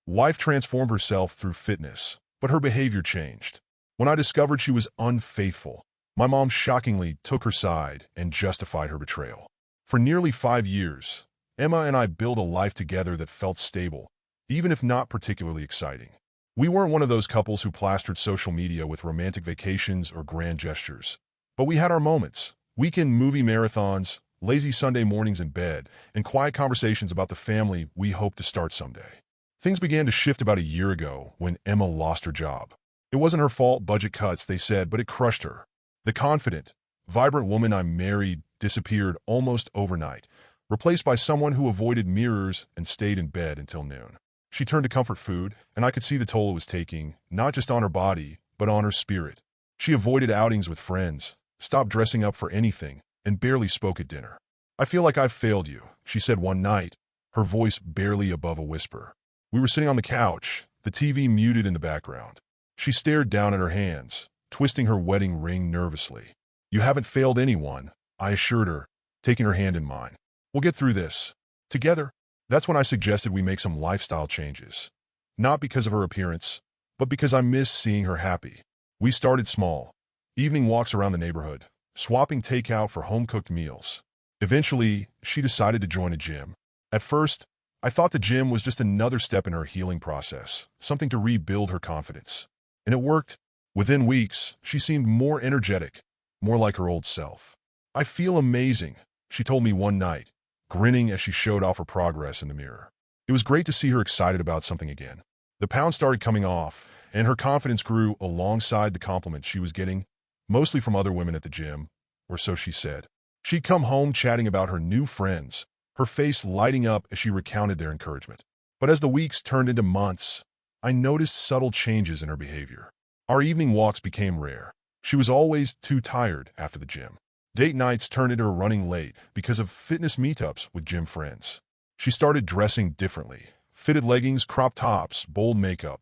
Wife transformed herself through fitness, but her behavior changed. When I discovered she was unfaithful, my mom shockingly took her side and justified her betrayal. For nearly 5 years, Emma and I built a life together that felt stable, even if not particularly exciting. We weren't one of those couples who plastered social media with romantic vacations or grand gestures. But we had our moments: weekend movie marathons, lazy Sunday mornings in bed, and quiet conversations about the family we hoped to start someday. Things began to shift about a year ago when Emma lost her job. It wasn't her fault, budget cuts, they said, but it crushed her. The confident, vibrant woman I married disappeared almost overnight, replaced by someone who avoided mirrors and stayed in bed until noon. She turned to comfort food, and I could see the toll it was taking, not just on her body, but on her spirit. She avoided outings with friends, stopped dressing up for anything, and barely spoke at dinner. "I feel like I've failed you," she said one night, her voice barely above a whisper. We were sitting on the couch, the TV muted in the background. She stared down at her hands, twisting her wedding ring nervously. "You haven't failed anyone," I assured her, taking her hand in mine. "We'll get through this together." That's when I suggested we make some lifestyle changes. Not because of her appearance, but because I miss seeing her happy. We started small, evening walks around the neighborhood, swapping takeout for home-cooked meals. Eventually, she decided to join a gym. At first, I thought the gym was just another step in her healing process, something to rebuild her confidence. And it worked. Within weeks, she seemed more energetic, more like her old self. "I feel amazing," she told me one night, grinning as she showed off her progress in the mirror. It was great to see her excited about something again. The pounds started coming off, and her confidence grew alongside the compliments she was getting, mostly from other women at the gym, or so she said. She'd come home chatting about her new friends, her face lighting up as she recounted their encouragement. But as the weeks turned into months, I noticed subtle changes in her behavior. Our evening walks became rare. She was always too tired after the gym. Date nights turned into her running late because of fitness meetups with gym friends. She started dressing differently. Fitted leggings, crop tops, bold makeup.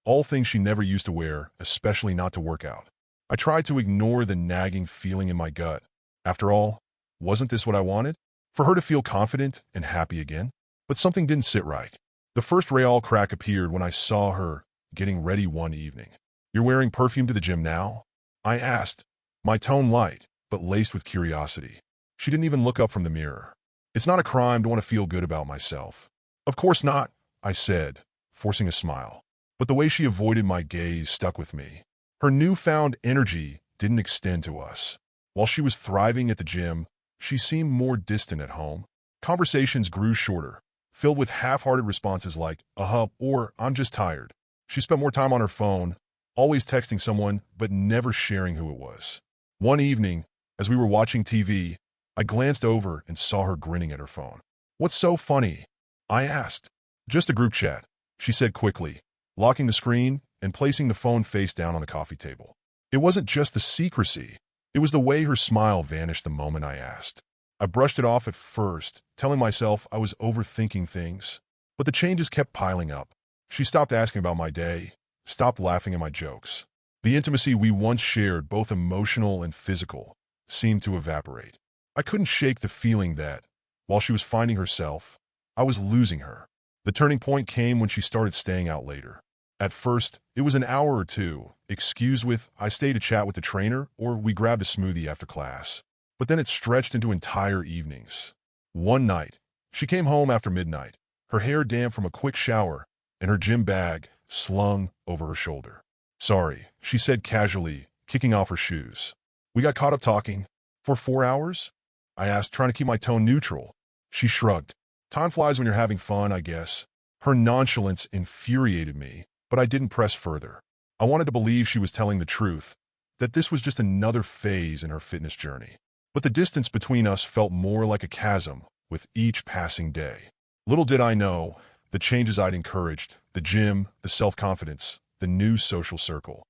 All things she never used to wear, especially not to work out. I tried to ignore the nagging feeling in my gut. After all, wasn't this what I wanted? For her to feel confident and happy again? But something didn't sit right. The first real crack appeared when I saw her getting ready one evening. "You're wearing perfume to the gym now?" I asked, my tone light, but laced with curiosity. She didn't even look up from the mirror. "It's not a crime to want to feel good about myself." "Of course not," I said, forcing a smile. But the way she avoided my gaze stuck with me. Her newfound energy didn't extend to us. While she was thriving at the gym, she seemed more distant at home. Conversations grew shorter, filled with half-hearted responses like, "Uh-huh," or "I'm just tired." She spent more time on her phone, always texting someone, but never sharing who it was. One evening, as we were watching TV, I glanced over and saw her grinning at her phone. "What's so funny?" I asked. "Just a group chat," she said quickly, locking the screen and placing the phone face down on the coffee table. It wasn't just the secrecy. It was the way her smile vanished the moment I asked. I brushed it off at first, telling myself I was overthinking things. But the changes kept piling up. She stopped asking about my day, stopped laughing at my jokes. The intimacy we once shared, both emotional and physical, seemed to evaporate. I couldn't shake the feeling that, while she was finding herself, I was losing her. The turning point came when she started staying out later. At first, it was an hour or two, excused with, "I stayed to chat with the trainer," or "we grabbed a smoothie after class." But then it stretched into entire evenings. One night, she came home after midnight, her hair damp from a quick shower, and her gym bag slung over her shoulder. "Sorry," she said casually, kicking off her shoes. "We got caught up talking." "For 4 hours?" I asked, trying to keep my tone neutral. She shrugged. "Time flies when you're having fun, I guess." Her nonchalance infuriated me, but I didn't press further. I wanted to believe she was telling the truth, that this was just another phase in her fitness journey. But the distance between us felt more like a chasm with each passing day. Little did I know, the changes I'd encouraged, the gym, the self-confidence, the new social circle,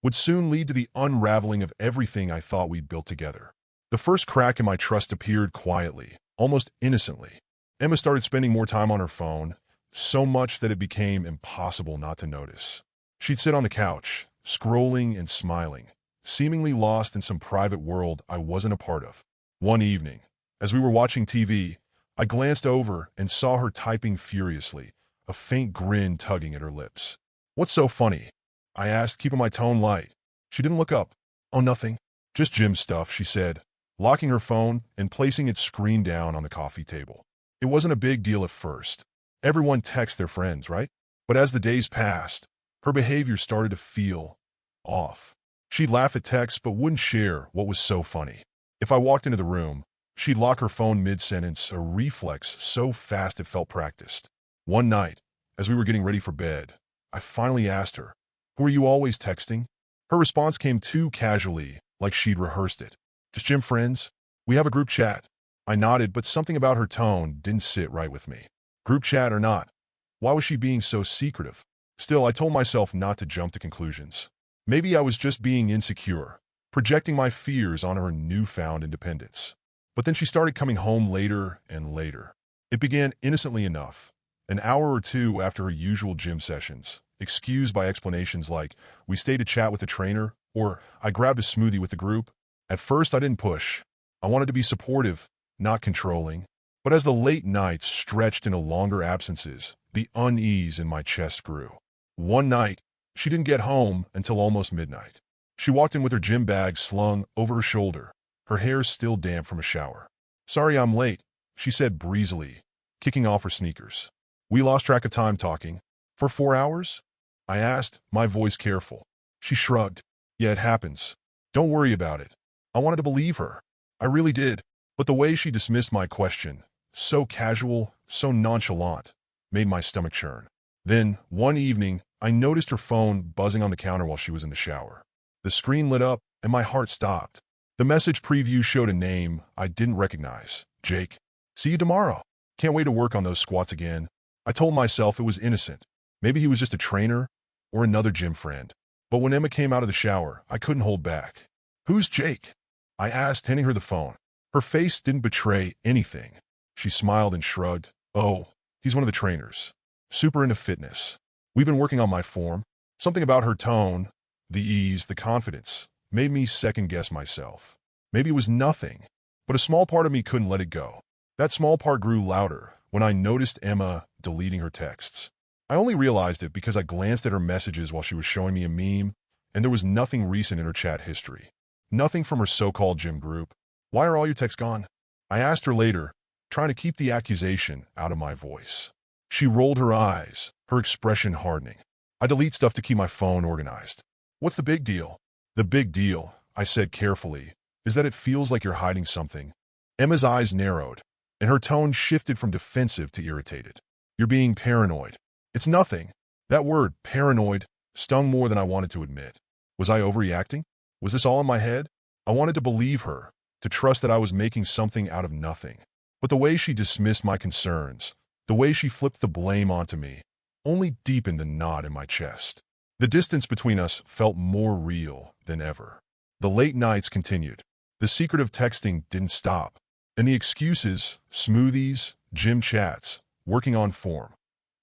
would soon lead to the unraveling of everything I thought we'd built together. The first crack in my trust appeared quietly, almost innocently. Emma started spending more time on her phone, so much that it became impossible not to notice. She'd sit on the couch, scrolling and smiling, seemingly lost in some private world I wasn't a part of. One evening, as we were watching TV, I glanced over and saw her typing furiously, a faint grin tugging at her lips. "What's so funny?" I asked, keeping my tone light. She didn't look up. "Oh, nothing. Just gym stuff," she said, locking her phone and placing its screen down on the coffee table. It wasn't a big deal at first. Everyone texts their friends, right? But as the days passed, her behavior started to feel off. She'd laugh at texts but wouldn't share what was so funny. If I walked into the room, she'd lock her phone mid-sentence, a reflex so fast it felt practiced. One night, as we were getting ready for bed, I finally asked her, "Who are you always texting?" Her response came too casually, like she'd rehearsed it. "Just gym friends. We have a group chat." I nodded, but something about her tone didn't sit right with me. Group chat or not, why was she being so secretive? Still, I told myself not to jump to conclusions. Maybe I was just being insecure, projecting my fears on her newfound independence. But then she started coming home later and later. It began innocently enough, an hour or two after her usual gym sessions, excused by explanations like, "We stayed to chat with the trainer," or "I grabbed a smoothie with the group." At first, I didn't push. I wanted to be supportive, not controlling. But as the late nights stretched into longer absences, the unease in my chest grew. One night, she didn't get home until almost midnight. She walked in with her gym bag slung over her shoulder, her hair still damp from a shower. "Sorry I'm late," she said breezily, kicking off her sneakers. "We lost track of time talking." "For 4 hours?" I asked, my voice careful. She shrugged. "Yeah, it happens. Don't worry about it." I wanted to believe her. I really did. But the way she dismissed my question, so casual, so nonchalant, made my stomach churn. Then, one evening, I noticed her phone buzzing on the counter while she was in the shower. The screen lit up, and my heart stopped. The message preview showed a name I didn't recognize. "Jake. See you tomorrow. Can't wait to work on those squats again." I told myself it was innocent. Maybe he was just a trainer or another gym friend. But when Emma came out of the shower, I couldn't hold back. "Who's Jake?" I asked, handing her the phone. Her face didn't betray anything. She smiled and shrugged. "Oh, he's one of the trainers. Super into fitness. We've been working on my form." Something about her tone, the ease, the confidence, made me second-guess myself. Maybe it was nothing, but a small part of me couldn't let it go. That small part grew louder when I noticed Emma deleting her texts. I only realized it because I glanced at her messages while she was showing me a meme, and there was nothing recent in her chat history. Nothing from her so-called gym group. "Why are all your texts gone?" I asked her later, trying to keep the accusation out of my voice. She rolled her eyes, her expression hardening. "I delete stuff to keep my phone organized." "What's the big deal?" "The big deal," I said carefully, "is that it feels like you're hiding something." Emma's eyes narrowed, and her tone shifted from defensive to irritated. "You're being paranoid." "It's nothing." That word, paranoid, stung more than I wanted to admit. Was I overreacting? Was this all in my head? I wanted to believe her, to trust that I was making something out of nothing. But the way she dismissed my concerns, the way she flipped the blame onto me, only deepened the knot in my chest. The distance between us felt more real than ever. The late nights continued. The secretive texting didn't stop. And the excuses, smoothies, gym chats, working on form,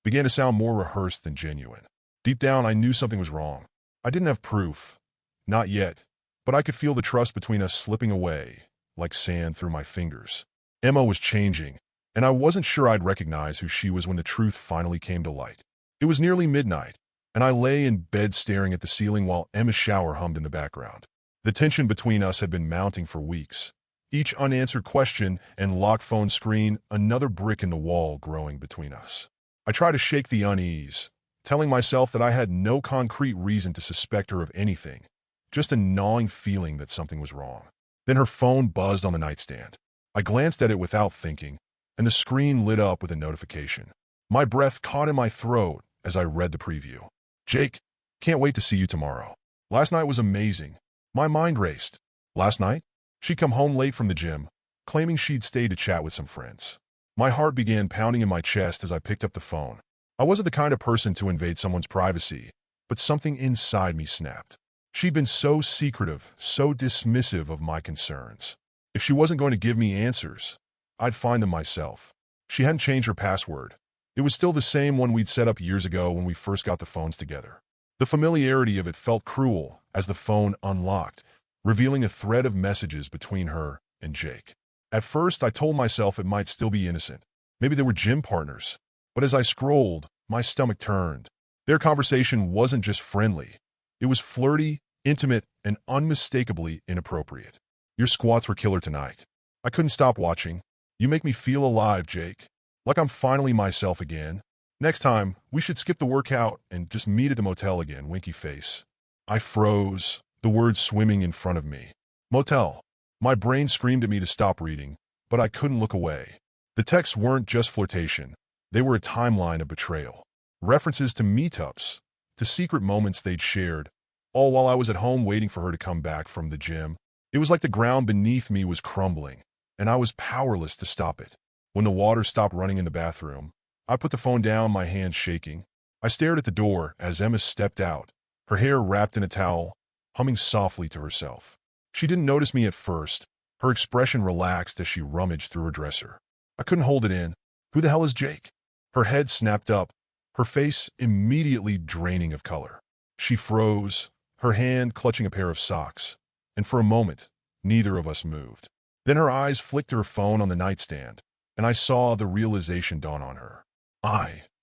began to sound more rehearsed than genuine. Deep down, I knew something was wrong. I didn't have proof. Not yet. But I could feel the trust between us slipping away, like sand through my fingers. Emma was changing, and I wasn't sure I'd recognize who she was when the truth finally came to light. It was nearly midnight, and I lay in bed staring at the ceiling while Emma's shower hummed in the background. The tension between us had been mounting for weeks. Each unanswered question and locked phone screen, another brick in the wall growing between us. I tried to shake the unease, telling myself that I had no concrete reason to suspect her of anything, just a gnawing feeling that something was wrong. Then her phone buzzed on the nightstand. I glanced at it without thinking, and the screen lit up with a notification. My breath caught in my throat as I read the preview. "Jake, can't wait to see you tomorrow. Last night was amazing." My mind raced. Last night? She'd come home late from the gym, claiming she'd stayed to chat with some friends. My heart began pounding in my chest as I picked up the phone. I wasn't the kind of person to invade someone's privacy, but something inside me snapped. She'd been so secretive, so dismissive of my concerns. If she wasn't going to give me answers, I'd find them myself. She hadn't changed her password. It was still the same one we'd set up years ago when we first got the phones together. The familiarity of it felt cruel as the phone unlocked, revealing a thread of messages between her and Jake. At first, I told myself it might still be innocent. Maybe they were gym partners. But as I scrolled, my stomach turned. Their conversation wasn't just friendly. It was flirty, intimate, and unmistakably inappropriate. Your squats were killer tonight. I couldn't stop watching. You make me feel alive, Jake. Like I'm finally myself again. Next time, we should skip the workout and just meet at the motel again, winky face. I froze, the words swimming in front of me. Motel. My brain screamed at me to stop reading, but I couldn't look away. The texts weren't just flirtation. They were a timeline of betrayal. References to meetups, to secret moments they'd shared, all while I was at home waiting for her to come back from the gym. It was like the ground beneath me was crumbling, and I was powerless to stop it. When the water stopped running in the bathroom, I put the phone down, my hands shaking. I stared at the door as Emma stepped out, her hair wrapped in a towel, humming softly to herself. She didn't notice me at first. Her expression relaxed as she rummaged through her dresser. I couldn't hold it in. Who the hell is Jake? Her head snapped up, her face immediately draining of color. She froze, her hand clutching a pair of socks, and for a moment, neither of us moved. Then her eyes flicked to her phone on the nightstand, and I saw the realization dawn on her.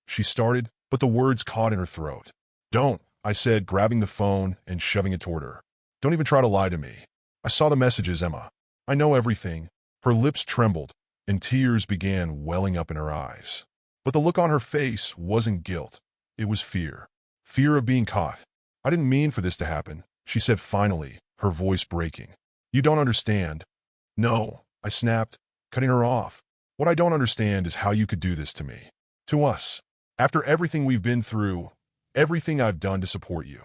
She started, but the words caught in her throat. Don't, I said, grabbing the phone and shoving it toward her. Don't even try to lie to me. I saw the messages, Emma. I know everything. Her lips trembled, and tears began welling up in her eyes. But the look on her face wasn't guilt. It was fear. Fear of being caught. I didn't mean for this to happen, she said finally, her voice breaking. You don't understand. No, I snapped, cutting her off. What I don't understand is how you could do this to me. To us. After everything we've been through, everything I've done to support you.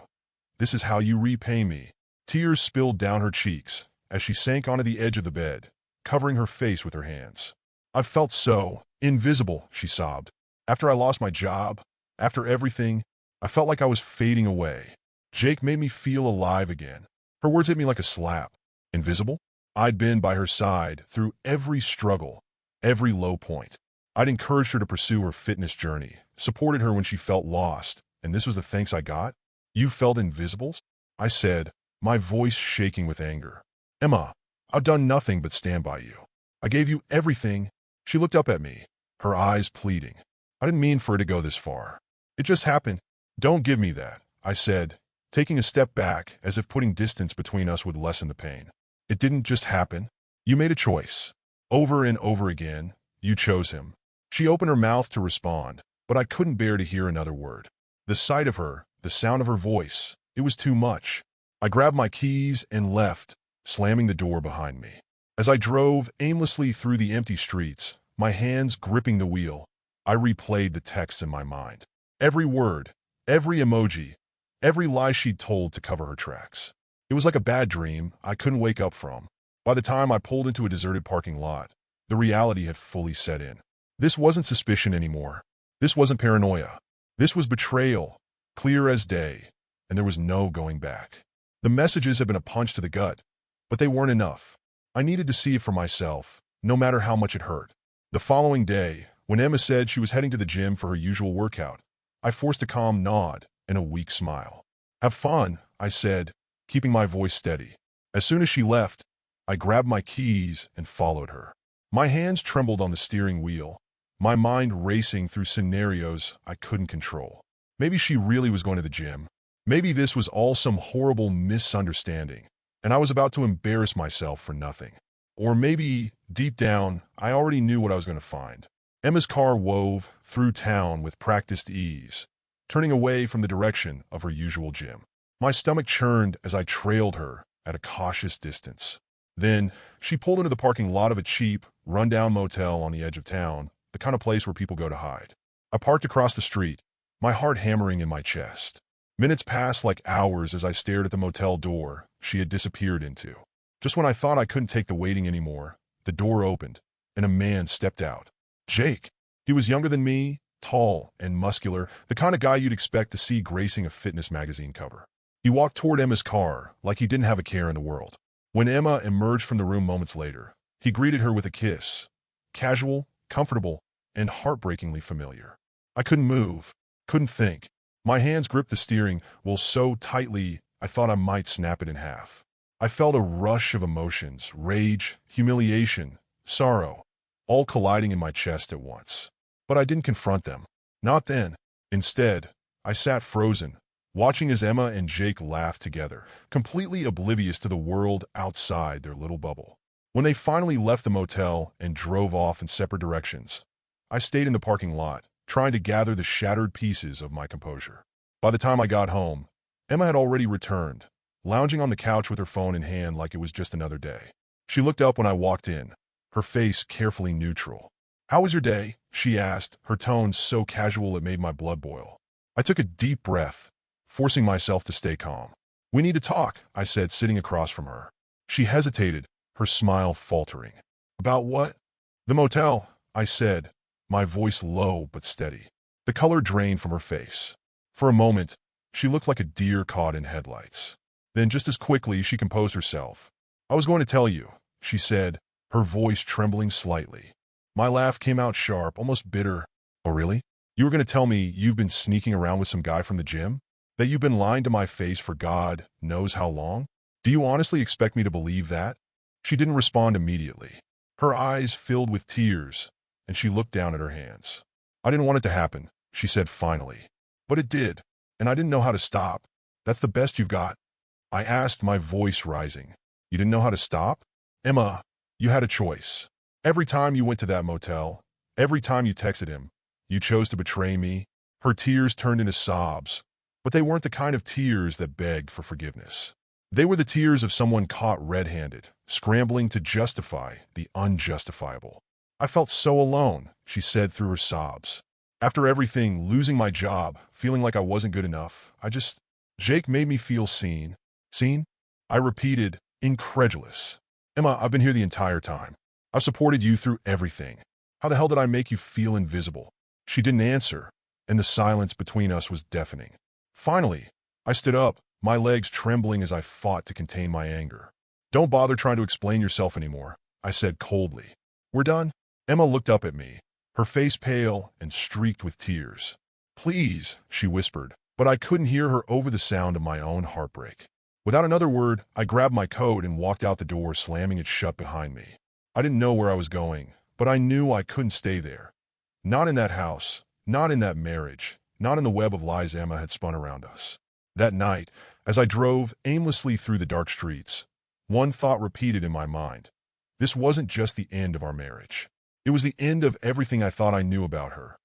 This is how you repay me. Tears spilled down her cheeks as she sank onto the edge of the bed, covering her face with her hands. I've felt so invisible, she sobbed. After I lost my job, after everything, I felt like I was fading away. Jake made me feel alive again. Her words hit me like a slap. Invisible? I'd been by her side through every struggle, every low point. I'd encouraged her to pursue her fitness journey, supported her when she felt lost, and this was the thanks I got? You felt invisible? I said, my voice shaking with anger. Emma, I've done nothing but stand by you. I gave you everything. She looked up at me, her eyes pleading. I didn't mean for it to go this far. It just happened. Don't give me that, I said, taking a step back as if putting distance between us would lessen the pain. It didn't just happen. You made a choice. Over and over again, you chose him. She opened her mouth to respond, but I couldn't bear to hear another word. The sight of her, the sound of her voice, it was too much. I grabbed my keys and left, slamming the door behind me. As I drove aimlessly through the empty streets, my hands gripping the wheel, I replayed the text in my mind. Every word, every emoji, every lie she'd told to cover her tracks. It was like a bad dream I couldn't wake up from. By the time I pulled into a deserted parking lot, the reality had fully set in. This wasn't suspicion anymore. This wasn't paranoia. This was betrayal, clear as day, and there was no going back. The messages had been a punch to the gut, but they weren't enough. I needed to see it for myself, no matter how much it hurt. The following day, when Emma said she was heading to the gym for her usual workout, I forced a calm nod and a weak smile. Have fun, I said, keeping my voice steady. As soon as she left, I grabbed my keys and followed her. My hands trembled on the steering wheel, my mind racing through scenarios I couldn't control. Maybe she really was going to the gym. Maybe this was all some horrible misunderstanding, and I was about to embarrass myself for nothing. Or maybe, deep down, I already knew what I was going to find. Emma's car wove through town with practiced ease, turning away from the direction of her usual gym. My stomach churned as I trailed her at a cautious distance. Then, she pulled into the parking lot of a cheap, run-down motel on the edge of town, the kind of place where people go to hide. I parked across the street, my heart hammering in my chest. Minutes passed like hours as I stared at the motel door she had disappeared into. Just when I thought I couldn't take the waiting anymore, the door opened, and a man stepped out. Jake. He was younger than me, tall and muscular, the kind of guy you'd expect to see gracing a fitness magazine cover. He walked toward Emma's car like he didn't have a care in the world. When Emma emerged from the room moments later, he greeted her with a kiss. Casual, comfortable, and heartbreakingly familiar. I couldn't move, couldn't think. My hands gripped the steering wheel so tightly I thought I might snap it in half. I felt a rush of emotions, rage, humiliation, sorrow, all colliding in my chest at once. But I didn't confront them. Not then. Instead, I sat frozen, watching as Emma and Jake laughed together, completely oblivious to the world outside their little bubble. When they finally left the motel and drove off in separate directions, I stayed in the parking lot, trying to gather the shattered pieces of my composure. By the time I got home, Emma had already returned, lounging on the couch with her phone in hand like it was just another day. She looked up when I walked in, her face carefully neutral. "How was your day?" she asked, her tone so casual it made my blood boil. I took a deep breath, forcing myself to stay calm. "We need to talk," I said, sitting across from her. She hesitated, her smile faltering. "About what?" "The motel," I said, my voice low but steady. The color drained from her face. For a moment, she looked like a deer caught in headlights. Then just as quickly, she composed herself. "I was going to tell you," she said, her voice trembling slightly. My laugh came out sharp, almost bitter. "Oh, really? You were going to tell me you've been sneaking around with some guy from the gym? That you've been lying to my face for God knows how long? Do you honestly expect me to believe that?" She didn't respond immediately. Her eyes filled with tears, and she looked down at her hands. "I didn't want it to happen," she said finally. "But it did, and I didn't know how to stop. That's the best you've got?" I asked, my voice rising. "You didn't know how to stop?" "Emma, you had a choice. Every time you went to that motel, every time you texted him, you chose to betray me." Her tears turned into sobs, but they weren't the kind of tears that begged for forgiveness. They were the tears of someone caught red-handed, scrambling to justify the unjustifiable. "I felt so alone," she said through her sobs. "After everything, losing my job, feeling like I wasn't good enough, Jake made me feel seen." "Seen?" I repeated, incredulous. "Emma, I've been here the entire time. I've supported you through everything. How the hell did I make you feel invisible?" She didn't answer, and the silence between us was deafening. Finally, I stood up, my legs trembling as I fought to contain my anger. "Don't bother trying to explain yourself anymore," I said coldly. "We're done?" Emma looked up at me, her face pale and streaked with tears. "Please," she whispered, but I couldn't hear her over the sound of my own heartbreak. Without another word, I grabbed my coat and walked out the door, slamming it shut behind me. I didn't know where I was going, but I knew I couldn't stay there. Not in that house, not in that marriage, not in the web of lies Emma had spun around us. That night, as I drove aimlessly through the dark streets, one thought repeated in my mind. This wasn't just the end of our marriage. It was the end of everything I thought I knew about her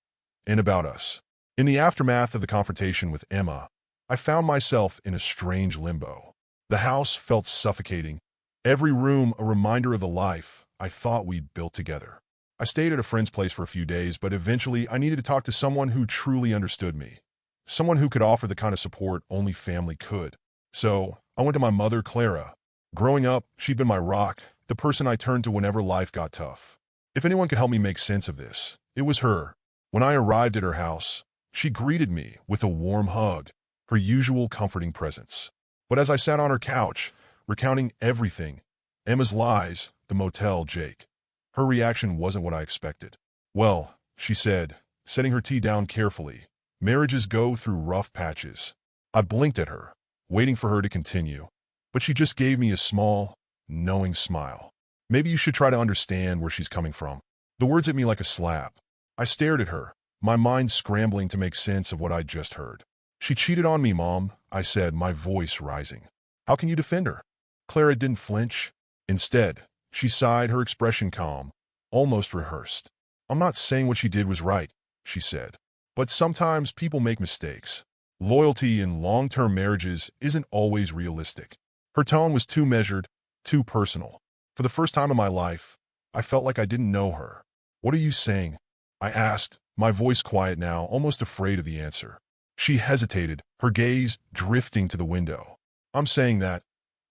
and about us. In the aftermath of the confrontation with Emma, I found myself in a strange limbo. The house felt suffocating, every room a reminder of the life I thought we'd built together. I stayed at a friend's place for a few days, but eventually I needed to talk to someone who truly understood me, someone who could offer the kind of support only family could. So I went to my mother, Clara. Growing up, she'd been my rock, the person I turned to whenever life got tough. If anyone could help me make sense of this, it was her. When I arrived at her house, she greeted me with a warm hug, her usual comforting presence. But as I sat on her couch, recounting everything, Emma's lies, the motel, Jake, her reaction wasn't what I expected. "Well," she said, setting her tea down carefully, "marriages go through rough patches." I blinked at her, waiting for her to continue, but she just gave me a small, knowing smile. "Maybe you should try to understand where she's coming from." The words hit me like a slap. I stared at her, my mind scrambling to make sense of what I'd just heard. "She cheated on me, Mom," I said, my voice rising. "How can you defend her?" Clara didn't flinch. Instead, she sighed, her expression calm, almost rehearsed. "I'm not saying what she did was right," she said. "But sometimes people make mistakes. Loyalty in long-term marriages isn't always realistic." Her tone was too measured, too personal. For the first time in my life, I felt like I didn't know her. "What are you saying?" I asked, my voice quiet now, almost afraid of the answer. She hesitated, her gaze drifting to the window. "I'm saying that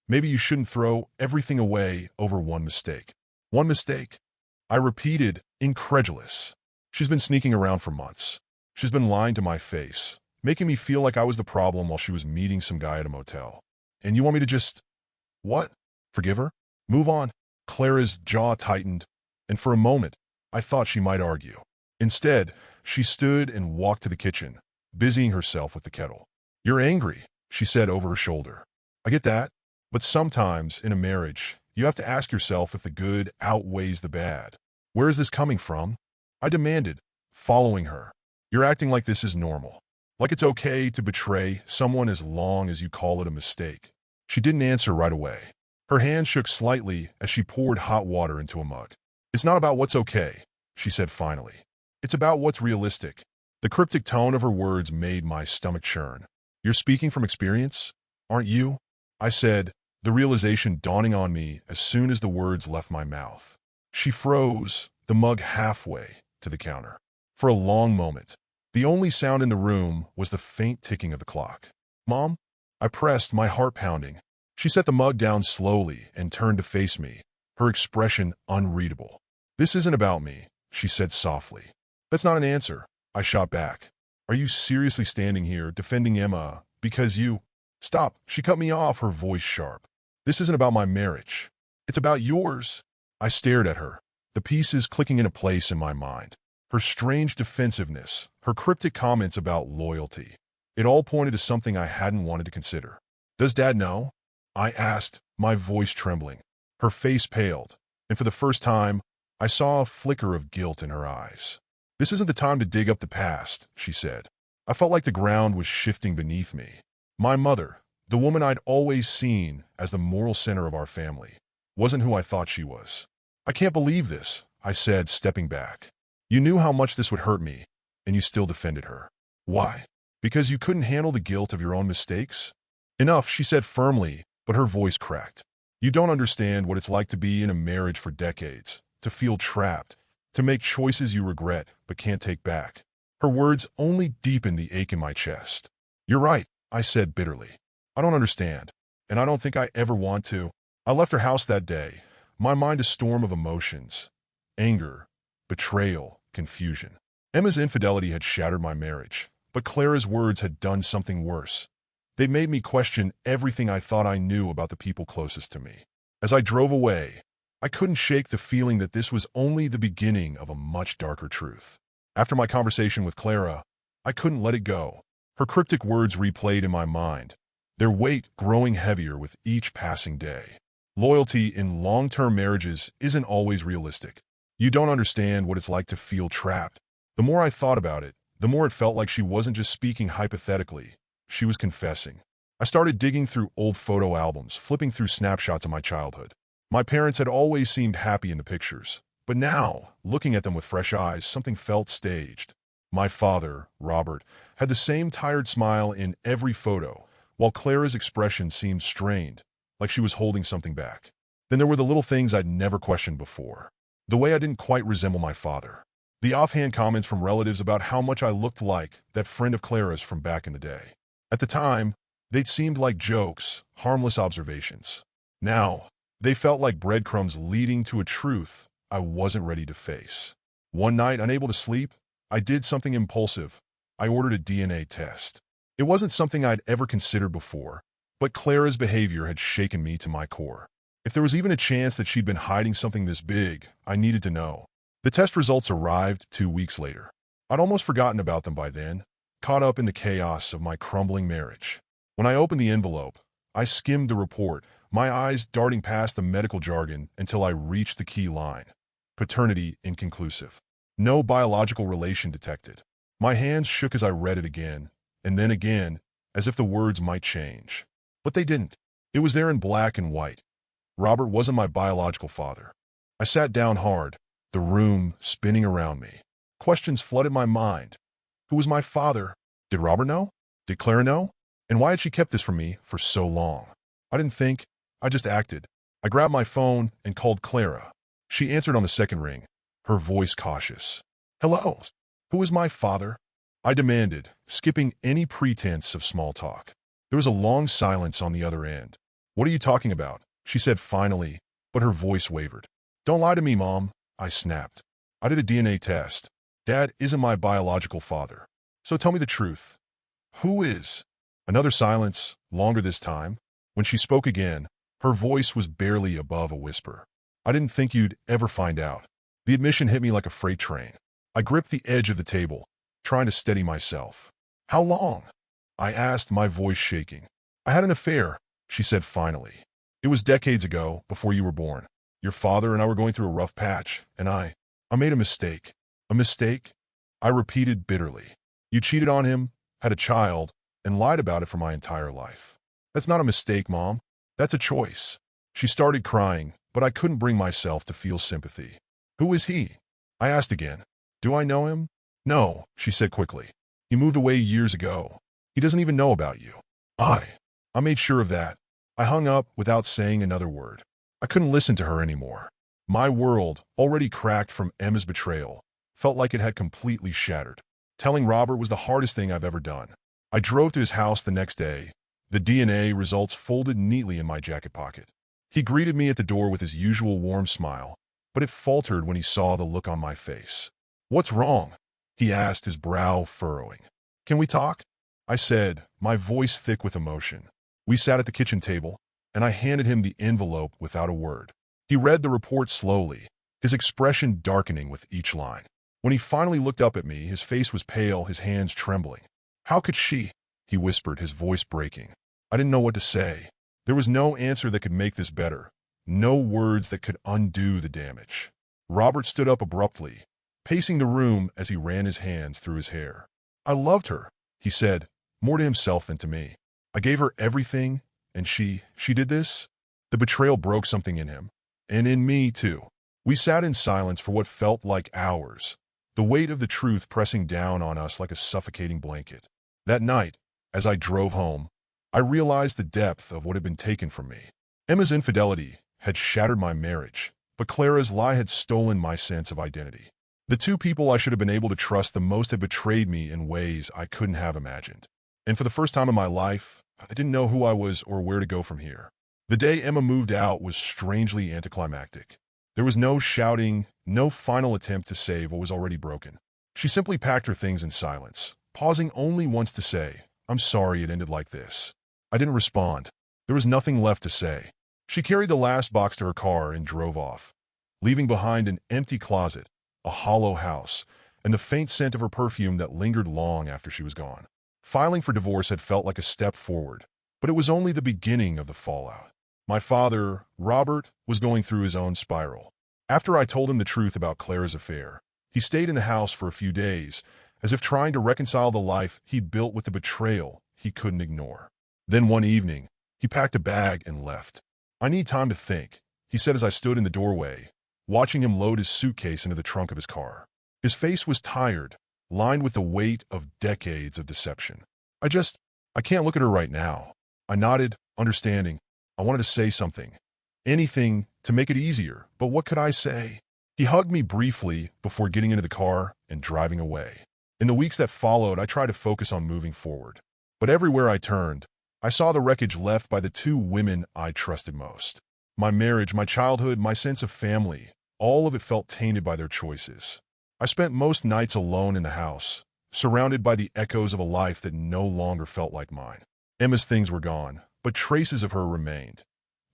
maybe you shouldn't throw everything away over one mistake." "One mistake?" I repeated, incredulous. "She's been sneaking around for months. She's been lying to my face, making me feel like I was the problem while she was meeting some guy at a motel. And you want me to just... what? Forgive her? Move on?" Clara's jaw tightened, and for a moment, I thought she might argue. Instead, she stood and walked to the kitchen, busying herself with the kettle. "You're angry," she said over her shoulder. "I get that, but sometimes, in a marriage, you have to ask yourself if the good outweighs the bad. Where is this coming from?" I demanded, following her. "You're acting like this is normal." Like it's okay to betray someone as long as you call it a mistake. She didn't answer right away. Her hand shook slightly as she poured hot water into a mug. It's not about what's okay, she said finally. It's about what's realistic. The cryptic tone of her words made my stomach churn. You're speaking from experience, aren't you? I said, the realization dawning on me as soon as the words left my mouth. She froze, the mug halfway to the counter. For a long moment, the only sound in the room was the faint ticking of the clock. Mom? I pressed, my heart pounding. She set the mug down slowly and turned to face me, her expression unreadable. This isn't about me, she said softly. That's not an answer, I shot back. Are you seriously standing here defending Emma because you— Stop, she cut me off, her voice sharp. This isn't about my marriage. It's about yours. I stared at her, the pieces clicking into place in my mind. Her strange defensiveness, her cryptic comments about loyalty. It all pointed to something I hadn't wanted to consider. Does Dad know? I asked, my voice trembling. Her face paled, and for the first time, I saw a flicker of guilt in her eyes. This isn't the time to dig up the past, she said. I felt like the ground was shifting beneath me. My mother, the woman I'd always seen as the moral center of our family, wasn't who I thought she was. I can't believe this, I said, stepping back. You knew how much this would hurt me, and you still defended her. Why? Because you couldn't handle the guilt of your own mistakes? Enough, she said firmly, but her voice cracked. You don't understand what it's like to be in a marriage for decades, to feel trapped, to make choices you regret but can't take back. Her words only deepened the ache in my chest. You're right, I said bitterly. I don't understand, and I don't think I ever want to. I left her house that day, my mind a storm of emotions. Anger, betrayal, confusion. Emma's infidelity had shattered my marriage, but Clara's words had done something worse. They made me question everything I thought I knew about the people closest to me. As I drove away, I couldn't shake the feeling that this was only the beginning of a much darker truth. After my conversation with Clara, I couldn't let it go. Her cryptic words replayed in my mind, their weight growing heavier with each passing day. Loyalty in long-term marriages isn't always realistic. You don't understand what it's like to feel trapped. The more I thought about it, the more it felt like she wasn't just speaking hypothetically. She was confessing. I started digging through old photo albums, flipping through snapshots of my childhood. My parents had always seemed happy in the pictures, but now, looking at them with fresh eyes, something felt staged. My father, Robert, had the same tired smile in every photo, while Clara's expression seemed strained, like she was holding something back. Then there were the little things I'd never questioned before. The way I didn't quite resemble my father. The offhand comments from relatives about how much I looked like that friend of Clara's from back in the day. At the time, they'd seemed like jokes, harmless observations. Now, they felt like breadcrumbs leading to a truth I wasn't ready to face. One night, unable to sleep, I did something impulsive. I ordered a DNA test. It wasn't something I'd ever considered before, but Clara's behavior had shaken me to my core. If there was even a chance that she'd been hiding something this big, I needed to know. The test results arrived 2 weeks later. I'd almost forgotten about them by then, caught up in the chaos of my crumbling marriage. When I opened the envelope, I skimmed the report, my eyes darting past the medical jargon until I reached the key line. Paternity inconclusive. No biological relation detected. My hands shook as I read it again, and then again, as if the words might change. But they didn't. It was there in black and white. Robert wasn't my biological father. I sat down hard, the room spinning around me. Questions flooded my mind. Who was my father? Did Robert know? Did Clara know? And why had she kept this from me for so long? I didn't think. I just acted. I grabbed my phone and called Clara. She answered on the second ring, her voice cautious. Hello. Who is my father? I demanded, skipping any pretense of small talk. There was a long silence on the other end. What are you talking about? She said finally, but her voice wavered. Don't lie to me, Mom, I snapped. I did a DNA test. Dad isn't my biological father. So tell me the truth. Who is? Another silence, longer this time. When she spoke again, her voice was barely above a whisper. I didn't think you'd ever find out. The admission hit me like a freight train. I gripped the edge of the table, trying to steady myself. How long? I asked, my voice shaking. I had an affair, she said finally. It was decades ago, before you were born. Your father and I were going through a rough patch, and I made a mistake. A mistake? I repeated bitterly. You cheated on him? had a child, and lied about it for my entire life. That's not a mistake, Mom. That's a choice. She started crying, but I couldn't bring myself to feel sympathy. Who is he? I asked again. Do I know him? No, she said quickly. He moved away years ago. He doesn't even know about you. I made sure of that. I hung up without saying another word. I couldn't listen to her anymore. My world, already cracked from Emma's betrayal, felt like it had completely shattered. Telling Robert was the hardest thing I've ever done. I drove to his house the next day, the DNA results folded neatly in my jacket pocket. He greeted me at the door with his usual warm smile, but it faltered when he saw the look on my face. What's wrong? He asked, his brow furrowing. Can we talk? I said, my voice thick with emotion. We sat at the kitchen table, and I handed him the envelope without a word. He read the report slowly, his expression darkening with each line. When he finally looked up at me, his face was pale, his hands trembling. How could she? He whispered, his voice breaking. I didn't know what to say. There was no answer that could make this better, no words that could undo the damage. Robert stood up abruptly, pacing the room as he ran his hands through his hair. I loved her, he said, more to himself than to me. I gave her everything, and she did this? The betrayal broke something in him, and in me too. We sat in silence for what felt like hours, the weight of the truth pressing down on us like a suffocating blanket. That night, as I drove home, I realized the depth of what had been taken from me. Emma's infidelity had shattered my marriage, but Clara's lie had stolen my sense of identity. The two people I should have been able to trust the most had betrayed me in ways I couldn't have imagined. And for the first time in my life, I didn't know who I was or where to go from here. The day Emma moved out was strangely anticlimactic. There was no shouting, no final attempt to save what was already broken. She simply packed her things in silence, pausing only once to say, I'm sorry it ended like this. I didn't respond. There was nothing left to say. She carried the last box to her car and drove off, leaving behind an empty closet, a hollow house, and the faint scent of her perfume that lingered long after she was gone. Filing for divorce had felt like a step forward, but it was only the beginning of the fallout. My father, Robert, was going through his own spiral. After I told him the truth about Clara's affair, he stayed in the house for a few days, as if trying to reconcile the life he'd built with the betrayal he couldn't ignore. Then one evening, he packed a bag and left. I need time to think, he said as I stood in the doorway, watching him load his suitcase into the trunk of his car. His face was tired, lined with the weight of decades of deception. I can't look at her right now. I nodded, understanding. I wanted to say something. Anything to make it easier, but what could I say? He hugged me briefly before getting into the car and driving away. In the weeks that followed, I tried to focus on moving forward. But everywhere I turned, I saw the wreckage left by the two women I trusted most. My marriage, my childhood, my sense of family, all of it felt tainted by their choices. I spent most nights alone in the house, surrounded by the echoes of a life that no longer felt like mine. Emma's things were gone, but traces of her remained.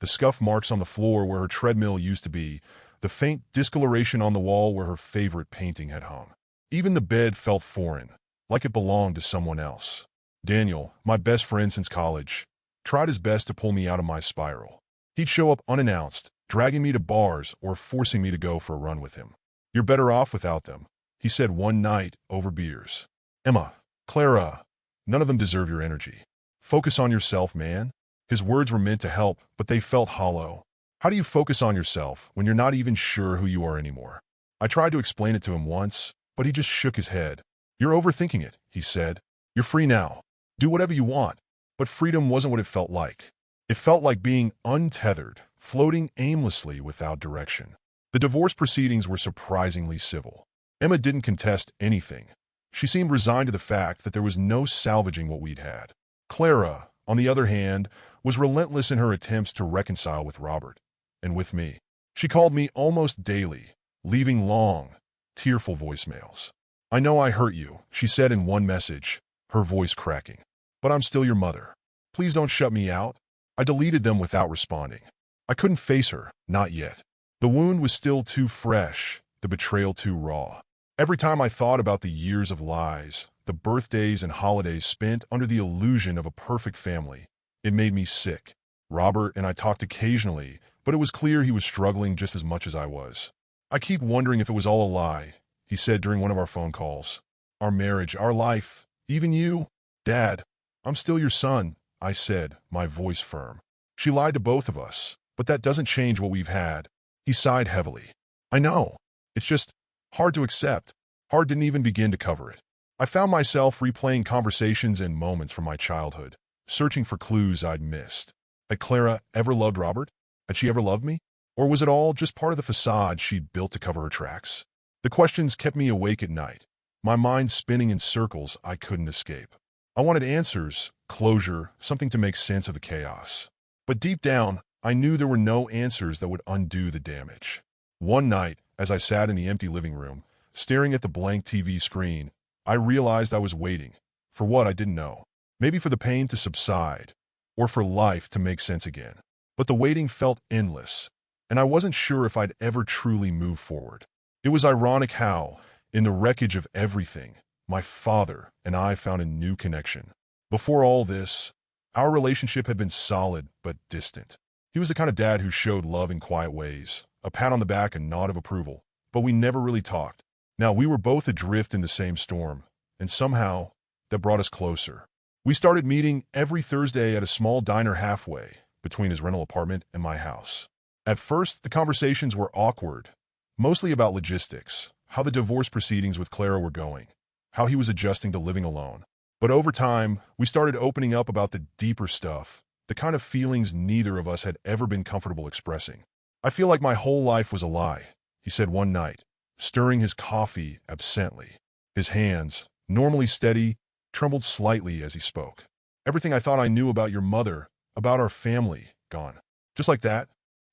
The scuff marks on the floor where her treadmill used to be, the faint discoloration on the wall where her favorite painting had hung. Even the bed felt foreign, like it belonged to someone else. Daniel, my best friend since college, tried his best to pull me out of my spiral. He'd show up unannounced, dragging me to bars or forcing me to go for a run with him. You're better off without them, he said one night over beers. Emma, Clara, none of them deserve your energy. Focus on yourself, man. His words were meant to help, but they felt hollow. How do you focus on yourself when you're not even sure who you are anymore? I tried to explain it to him once, but he just shook his head. You're overthinking it, he said. You're free now. Do whatever you want. But freedom wasn't what it felt like. It felt like being untethered, floating aimlessly without direction. The divorce proceedings were surprisingly civil. Emma didn't contest anything. She seemed resigned to the fact that there was no salvaging what we'd had. Clara, on the other hand, was relentless in her attempts to reconcile with Robert, and with me. She called me almost daily, leaving long, tearful voicemails. I know I hurt you, she said in one message, her voice cracking. But I'm still your mother. Please don't shut me out. I deleted them without responding. I couldn't face her, not yet. The wound was still too fresh, the betrayal too raw. Every time I thought about the years of lies, the birthdays and holidays spent under the illusion of a perfect family, it made me sick. Robert and I talked occasionally, but it was clear he was struggling just as much as I was. I keep wondering if it was all a lie, he said during one of our phone calls. Our marriage, our life, even you. Dad, I'm still your son, I said, my voice firm. She lied to both of us, but that doesn't change what we've had. He sighed heavily. I know. It's just hard to accept. Hard didn't even begin to cover it. I found myself replaying conversations and moments from my childhood, searching for clues I'd missed. Had Clara ever loved Robert? Had she ever loved me? Or was it all just part of the facade she'd built to cover her tracks? The questions kept me awake at night, my mind spinning in circles I couldn't escape. I wanted answers, closure, something to make sense of the chaos. But deep down, I knew there were no answers that would undo the damage. One night, as I sat in the empty living room, staring at the blank TV screen, I realized I was waiting for what I didn't know. Maybe for the pain to subside, or for life to make sense again. But the waiting felt endless, and I wasn't sure if I'd ever truly move forward. It was ironic how, in the wreckage of everything, my father and I found a new connection. Before all this, our relationship had been solid but distant. He was the kind of dad who showed love in quiet ways, a pat on the back and nod of approval, but we never really talked. Now we were both adrift in the same storm, and somehow that brought us closer. We started meeting every Thursday at a small diner halfway between his rental apartment and my house. At first, the conversations were awkward, mostly about logistics, how the divorce proceedings with Clara were going, how he was adjusting to living alone. But over time, we started opening up about the deeper stuff, the kind of feelings neither of us had ever been comfortable expressing. I feel like my whole life was a lie, he said one night, stirring his coffee absently. His hands, normally steady, trembled slightly as he spoke. Everything I thought I knew about your mother, about our family, gone. Just like that,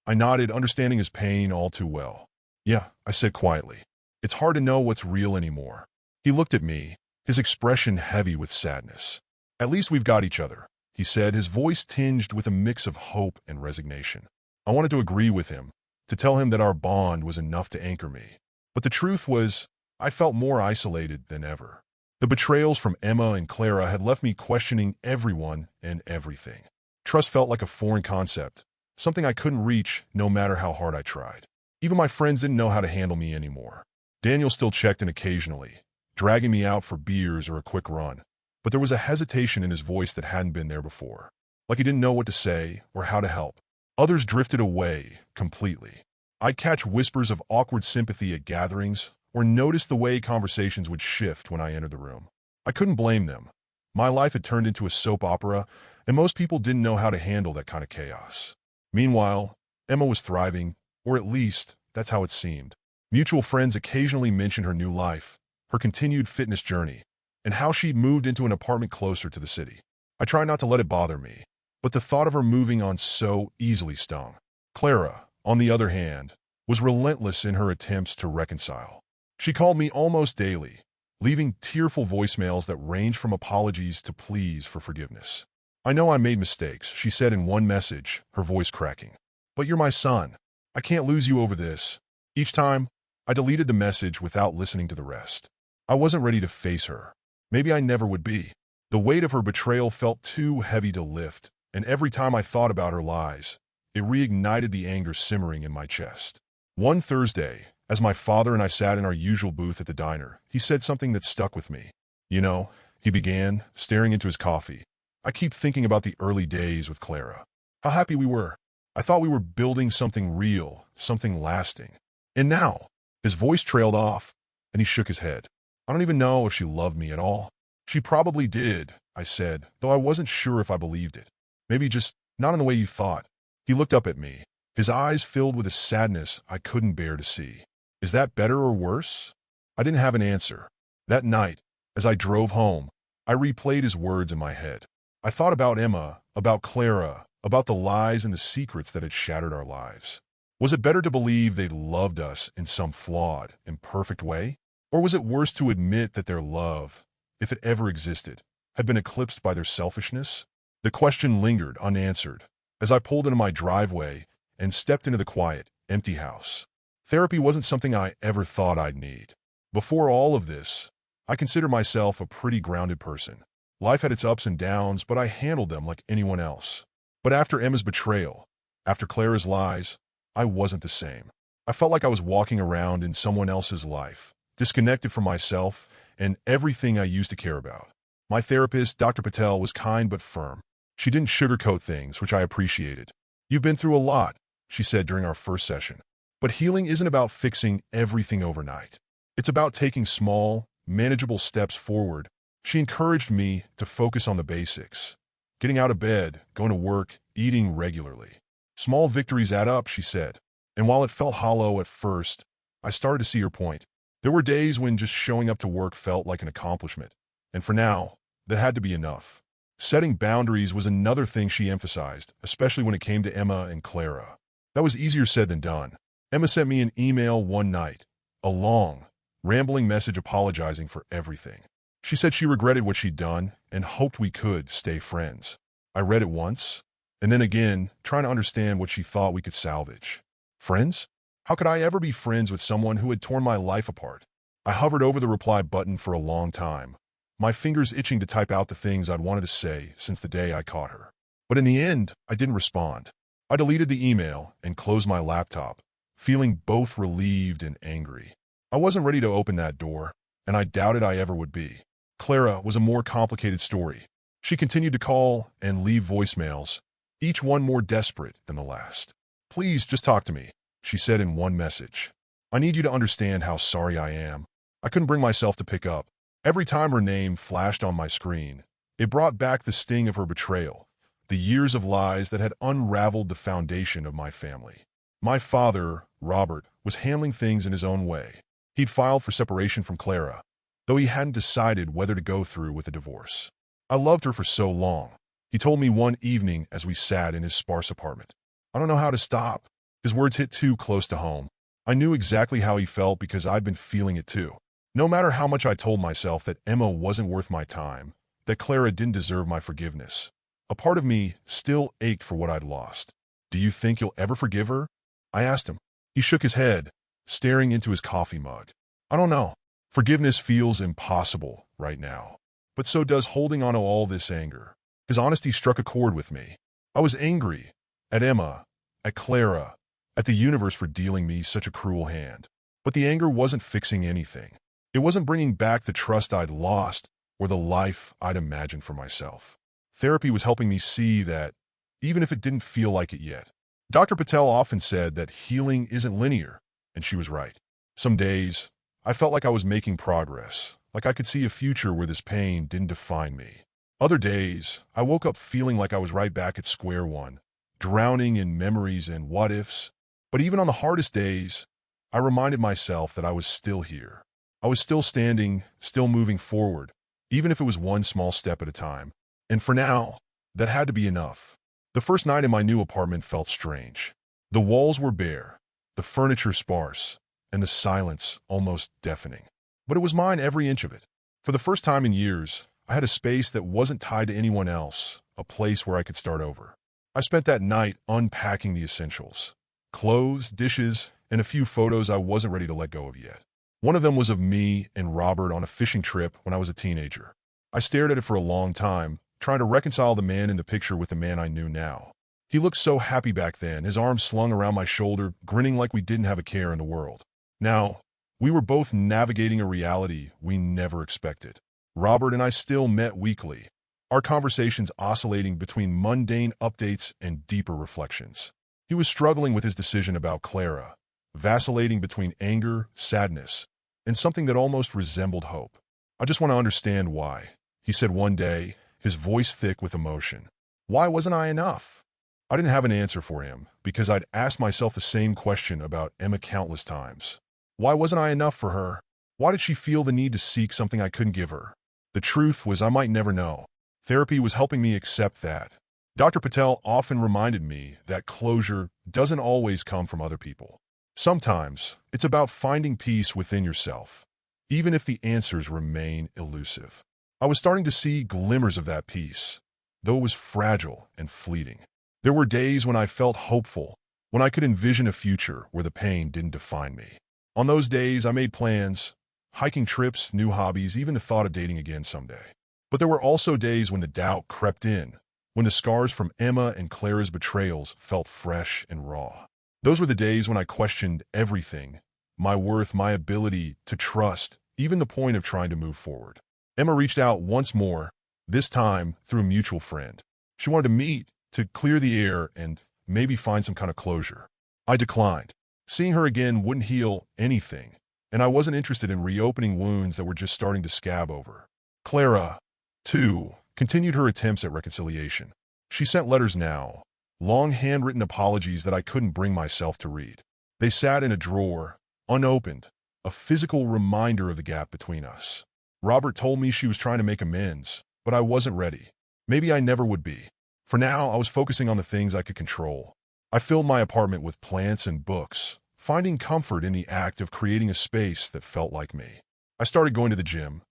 I nodded, understanding his pain all too well. Yeah, I said quietly. It's hard to know what's real anymore. He looked at me, his expression heavy with sadness. At least we've got each other, he said, his voice tinged with a mix of hope and resignation. I wanted to agree with him, to tell him that our bond was enough to anchor me. But the truth was, I felt more isolated than ever. The betrayals from Emma and Clara had left me questioning everyone and everything. Trust felt like a foreign concept, something I couldn't reach no matter how hard I tried. Even my friends didn't know how to handle me anymore. Daniel still checked in occasionally, dragging me out for beers or a quick run, but there was a hesitation in his voice that hadn't been there before, like he didn't know what to say or how to help. Others drifted away completely. I'd catch whispers of awkward sympathy at gatherings or notice the way conversations would shift when I entered the room. I couldn't blame them. My life had turned into a soap opera, and most people didn't know how to handle that kind of chaos. Meanwhile, Emma was thriving, or at least that's how it seemed. Mutual friends occasionally mentioned her new life, her continued fitness journey, and how she'd moved into an apartment closer to the city. I tried not to let it bother me, but the thought of her moving on so easily stung. Clara, on the other hand, was relentless in her attempts to reconcile. She called me almost daily, leaving tearful voicemails that ranged from apologies to pleas for forgiveness. I know I made mistakes, she said in one message, her voice cracking. But you're my son. I can't lose you over this. Each time, I deleted the message without listening to the rest. I wasn't ready to face her. Maybe I never would be. The weight of her betrayal felt too heavy to lift, and every time I thought about her lies, it reignited the anger simmering in my chest. One Thursday, as my father and I sat in our usual booth at the diner, he said something that stuck with me. You know, he began, staring into his coffee. I keep thinking about the early days with Clara. How happy we were. I thought we were building something real, something lasting. And now, his voice trailed off, and he shook his head. I don't even know if she loved me at all. She probably did, I said, though I wasn't sure if I believed it. Maybe just not in the way you thought. He looked up at me, his eyes filled with a sadness I couldn't bear to see. Is that better or worse? I didn't have an answer. That night, as I drove home, I replayed his words in my head. I thought about Emma, about Clara, about the lies and the secrets that had shattered our lives. Was it better to believe they'd loved us in some flawed, imperfect way? Or was it worse to admit that their love, if it ever existed, had been eclipsed by their selfishness? The question lingered unanswered as I pulled into my driveway and stepped into the quiet, empty house. Therapy wasn't something I ever thought I'd need. Before all of this, I consider myself a pretty grounded person. Life had its ups and downs, but I handled them like anyone else. But after Emma's betrayal, after Clara's lies, I wasn't the same. I felt like I was walking around in someone else's life, disconnected from myself and everything I used to care about. My therapist, Dr. Patel, was kind but firm. She didn't sugarcoat things, which I appreciated. "You've been through a lot," she said during our first session. "But healing isn't about fixing everything overnight. It's about taking small, manageable steps forward." She encouraged me to focus on the basics. Getting out of bed, going to work, eating regularly. "Small victories add up," she said. And while it felt hollow at first, I started to see her point. There were days when just showing up to work felt like an accomplishment. And for now, that had to be enough. Setting boundaries was another thing she emphasized, especially when it came to Emma and Clara. That was easier said than done. Emma sent me an email one night, a long, rambling message apologizing for everything. She said she regretted what she'd done and hoped we could stay friends. I read it once, and then again, trying to understand what she thought we could salvage. Friends? How could I ever be friends with someone who had torn my life apart? I hovered over the reply button for a long time, my fingers itching to type out the things I'd wanted to say since the day I caught her. But in the end, I didn't respond. I deleted the email and closed my laptop, feeling both relieved and angry. I wasn't ready to open that door, and I doubted I ever would be. Clara was a more complicated story. She continued to call and leave voicemails, each one more desperate than the last. "Please just talk to me," she said in one message. "I need you to understand how sorry I am." I couldn't bring myself to pick up. Every time her name flashed on my screen, it brought back the sting of her betrayal, the years of lies that had unraveled the foundation of my family. My father, Robert, was handling things in his own way. He'd filed for separation from Clara, though he hadn't decided whether to go through with a divorce. I loved her for so long, he told me one evening as we sat in his sparse apartment. "I don't know how to stop." His words hit too close to home. I knew exactly how he felt because I'd been feeling it too. No matter how much I told myself that Emma wasn't worth my time, that Clara didn't deserve my forgiveness, a part of me still ached for what I'd lost. "Do you think you'll ever forgive her?" I asked him. He shook his head, staring into his coffee mug. "I don't know. Forgiveness feels impossible right now. But so does holding on to all this anger." His honesty struck a chord with me. I was angry at Emma, at Clara, at the universe for dealing me such a cruel hand. But the anger wasn't fixing anything. It wasn't bringing back the trust I'd lost or the life I'd imagined for myself. Therapy was helping me see that, even if it didn't feel like it yet. Dr. Patel often said that healing isn't linear, and she was right. Some days, I felt like I was making progress, like I could see a future where this pain didn't define me. Other days, I woke up feeling like I was right back at square one, drowning in memories and what-ifs. But even on the hardest days, I reminded myself that I was still here. I was still standing, still moving forward, even if it was one small step at a time. And for now, that had to be enough. The first night in my new apartment felt strange. The walls were bare, the furniture sparse, and the silence almost deafening. But it was mine, every inch of it. For the first time in years, I had a space that wasn't tied to anyone else, a place where I could start over. I spent that night unpacking the essentials. Clothes, dishes, and a few photos I wasn't ready to let go of yet. One of them was of me and Robert on a fishing trip when I was a teenager. I stared at it for a long time, trying to reconcile the man in the picture with the man I knew now. He looked so happy back then, his arms slung around my shoulder, grinning like we didn't have a care in the world. Now, we were both navigating a reality we never expected. Robert and I still met weekly, our conversations oscillating between mundane updates and deeper reflections. He was struggling with his decision about Clara, vacillating between anger, sadness, and something that almost resembled hope. "I just want to understand why," he said one day, his voice thick with emotion. Why wasn't I enough? I didn't have an answer for him, because I'd asked myself the same question about Emma countless times. Why wasn't I enough for her? Why did she feel the need to seek something I couldn't give her? The truth was I might never know. Therapy was helping me accept that. Dr. Patel often reminded me that closure doesn't always come from other people. Sometimes it's about finding peace within yourself, even if the answers remain elusive. I was starting to see glimmers of that peace, though it was fragile and fleeting. There were days when I felt hopeful, when I could envision a future where the pain didn't define me. On those days, I made plans, hiking trips, new hobbies, even the thought of dating again someday. But there were also days when the doubt crept in, when the scars from Emma and Clara's betrayals felt fresh and raw. Those were the days when I questioned everything, my worth, my ability to trust, even the point of trying to move forward. Emma reached out once more, this time through a mutual friend. She wanted to meet, to clear the air, and maybe find some kind of closure. I declined. Seeing her again wouldn't heal anything, and I wasn't interested in reopening wounds that were just starting to scab over. Clara, too, continued her attempts at reconciliation. She sent letters now, long handwritten apologies that I couldn't bring myself to read. They sat in a drawer, unopened, a physical reminder of the gap between us. Robert told me she was trying to make amends, but I wasn't ready. Maybe I never would be. For now, I was focusing on the things I could control. I filled my apartment with plants and books, finding comfort in the act of creating a space that felt like me. I started going to the gym,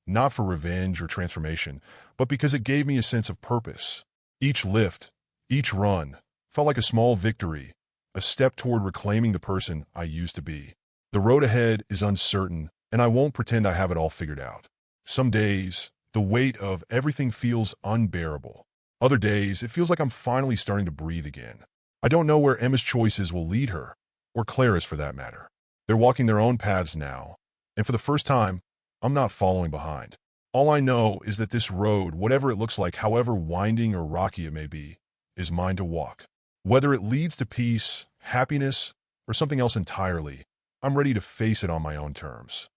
not for revenge or transformation, but because it gave me a sense of purpose. Each lift, each run, felt like a small victory, a step toward reclaiming the person I used to be. The road ahead is uncertain, and I won't pretend I have it all figured out. Some days, the weight of everything feels unbearable. Other days, it feels like I'm finally starting to breathe again. I don't know where Emma's choices will lead her, or Clara's for that matter. They're walking their own paths now, and for the first time, I'm not following behind. All I know is that this road, whatever it looks like, however winding or rocky it may be, is mine to walk. Whether it leads to peace, happiness, or something else entirely, I'm ready to face it on my own terms.